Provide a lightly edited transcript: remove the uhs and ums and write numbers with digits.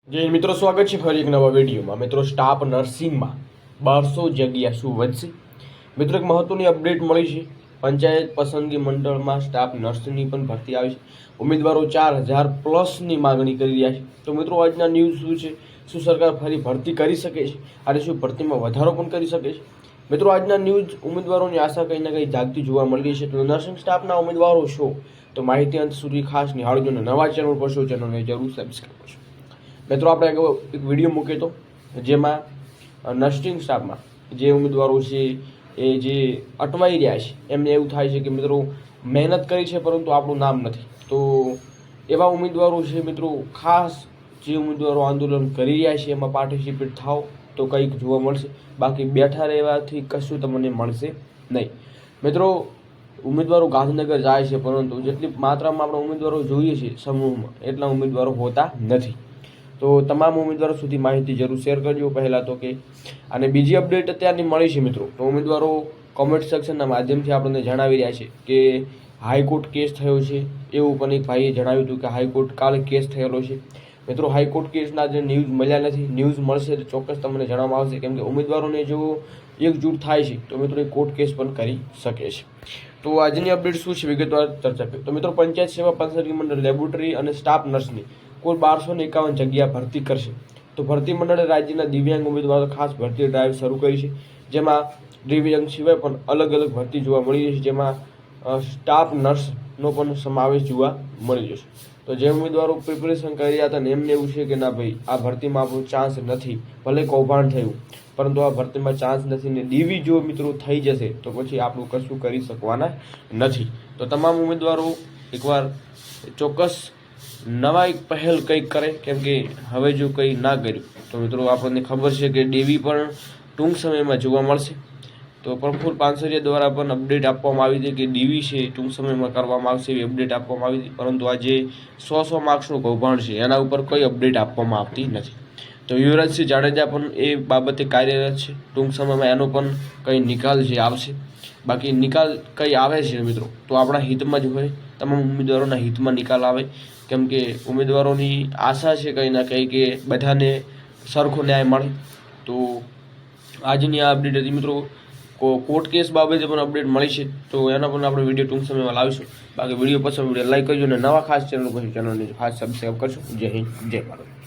જય મિત્રો, સ્વાગત છે ફરી એક નવા વિડીયોમાં। મિત્રો, સ્ટાફ નર્સિંગમાં 1200 જગ્યા શું વધશે? મિત્રો, એક મહત્વની અપડેટ મળી છે। પંચાયત પસંદગી મંડળમાં સ્ટાફ નર્સની પણ ભરતી આવી છે। ઉમેદવારો 4000 પ્લસની માગણી કરી રહ્યા છે। તો મિત્રો, આજના ન્યૂઝ શું છે? શું સરકાર ફરી ભરતી કરી શકે છે અને શું ભરતીમાં વધારો પણ કરી શકે છે? મિત્રો, આજના ન્યૂઝ ઉમેદવારોની આશા કંઈ ના કંઈ જાગતી જોવા મળી રહી છે। તો નર્સિંગ સ્ટાફના ઉમેદવારો છો તો માહિતી અંત સુધી ખાસ નિહાળજો અને નવા ચેનલ પર છો ચેનલને જરૂર સબસ્ક્રાઈબ કરજો। મિત્રો, આપણે એક વિડીયો મૂક્યો હતો જેમાં નર્સિંગ સ્ટાફમાં જે ઉમેદવારો છે એ જે અટવાઈ રહ્યા છે એમને એવું થાય છે કે મિત્રો મહેનત કરી છે પરંતુ આપણું નામ નથી। તો એવા ઉમેદવારો છે મિત્રો, ખાસ જે ઉમેદવારો આંદોલન કરી રહ્યા છે એમાં પાર્ટિસિપેટ થાવ તો કંઈક જોવા મળશે, બાકી બેઠા રહેવાથી કશું તમને મળશે નહીં। મિત્રો, ઉમેદવારો ગાંધીનગર જાય છે પરંતુ જેટલી માત્રામાં આપણે ઉમેદવારો જોઈએ છે સમૂહમાં એટલા ઉમેદવારો હોતા નથી। તો તમામ ઉમેદવારો સુધી માહિતી જરૂર શેર કરજો પહેલાં તો કે અને બીજી અપડેટ અત્યારની મળી છે મિત્રો। તો ઉમેદવારો કોમેન્ટ સેક્શનના માધ્યમથી આપણને જણાવી રહ્યા છે કે હાઈકોર્ટ કેસ થયો છે, એવું પણ એક ભાઈએ જણાવ્યું હતું કે હાઈકોર્ટ કાલે કેસ થયેલો છે। મિત્રો, હાઈકોર્ટ કેસના જે ન્યૂઝ મળ્યા નથી, ન્યૂઝ મળશે તો ચોક્કસ તમને જણાવવામાં આવશે, કેમ કે ઉમેદવારોને જો એકજૂટ થાય છે તો મિત્રો એ કોર્ટ કેસ પણ કરી શકે છે। તો આજની અપડેટ શું છે વિગતવાર ચર્ચા કરીએ તો મિત્રો, પંચાયત સેવા પસંદગી મંડળ લેબોરેટરી અને સ્ટાફ નર્સની કુલ 1251 જગ્યા ભરતી કરશે। તો ભરતી મંડળે રાજ્યના દિવ્યાંગ ઉમેદવારો ખાસ ભરતી ડ્રાઈવ શરૂ કરી છે, જેમાં દિવ્યાંગ સિવાય પણ અલગ અલગ ભરતી જોવા મળી રહી છે, જેમાં સ્ટાફ નર્સનો પણ સમાવેશ જોવા મળી જશે। તો જે ઉમેદવારો પ્રિપેરેશન કરી રહ્યા હતા ને એમને એવું છે કે ના ભાઈ, આ ભરતીમાં આપણું ચાન્સ નથી, ભલે કૌભાંડ થયું પરંતુ આ ભરતીમાં ચાન્સ નથી ને ડીવી જો મિત્રો થઈ જશે તો પછી આપણું કશું કરી શકવાના નથી। તો તમામ ઉમેદવારો એકવાર ચોક્કસ નવા એક પહેલ કંઈક કરે, કેમ કે હવે જો કંઈ ના કર્યું તો મિત્રો આપણને ખબર છે કે ડીવી પણ ટૂંક સમયમાં જોવા મળશે। તો પ્રફુલ્લ પાનસરિયા દ્વારા પણ અપડેટ આપવામાં આવી હતી કે ડીવી છે ટૂંક સમયમાં કરવામાં આવશે એવી અપડેટ આપવામાં આવી હતી, પરંતુ આજે 100 માર્ક્સનું કૌભાંડ છે એના ઉપર કોઈ અપડેટ આપવામાં આવતી નથી। તો યુવરાજસિંહ જાડેજા પણ એ બાબતે કાર્યરત છે, ટૂંક સમયમાં એનો પણ કંઈ નિકાલ જે આવશે, બાકી નિકાલ કંઈ આવે છે મિત્રો તો આપણા હિતમાં જ હોય, તમામ ઉમેદવારોના હિતમાં નિકાલ આવે, કેમ કે ઉમેદવારોની આશા છે કંઈ ના કંઈ કે બધાને સરખો ન્યાય મળે। તો આજની આ અપડેટ હતી મિત્રો। કોર્ટ કેસ બાબતે પણ અપડેટ મળી છે તો એના પણ આપણે વિડીયો ટૂંક સમયમાં લાવીશું। બાકી વિડીયો પસંદ વિડીયો લાઈક કરજો અને નવા ખાસ ચેનલ પર ચેનલને ખાસ સબસ્ક્રાઈબ કરજો। જય હિન્દ, જય ભારત।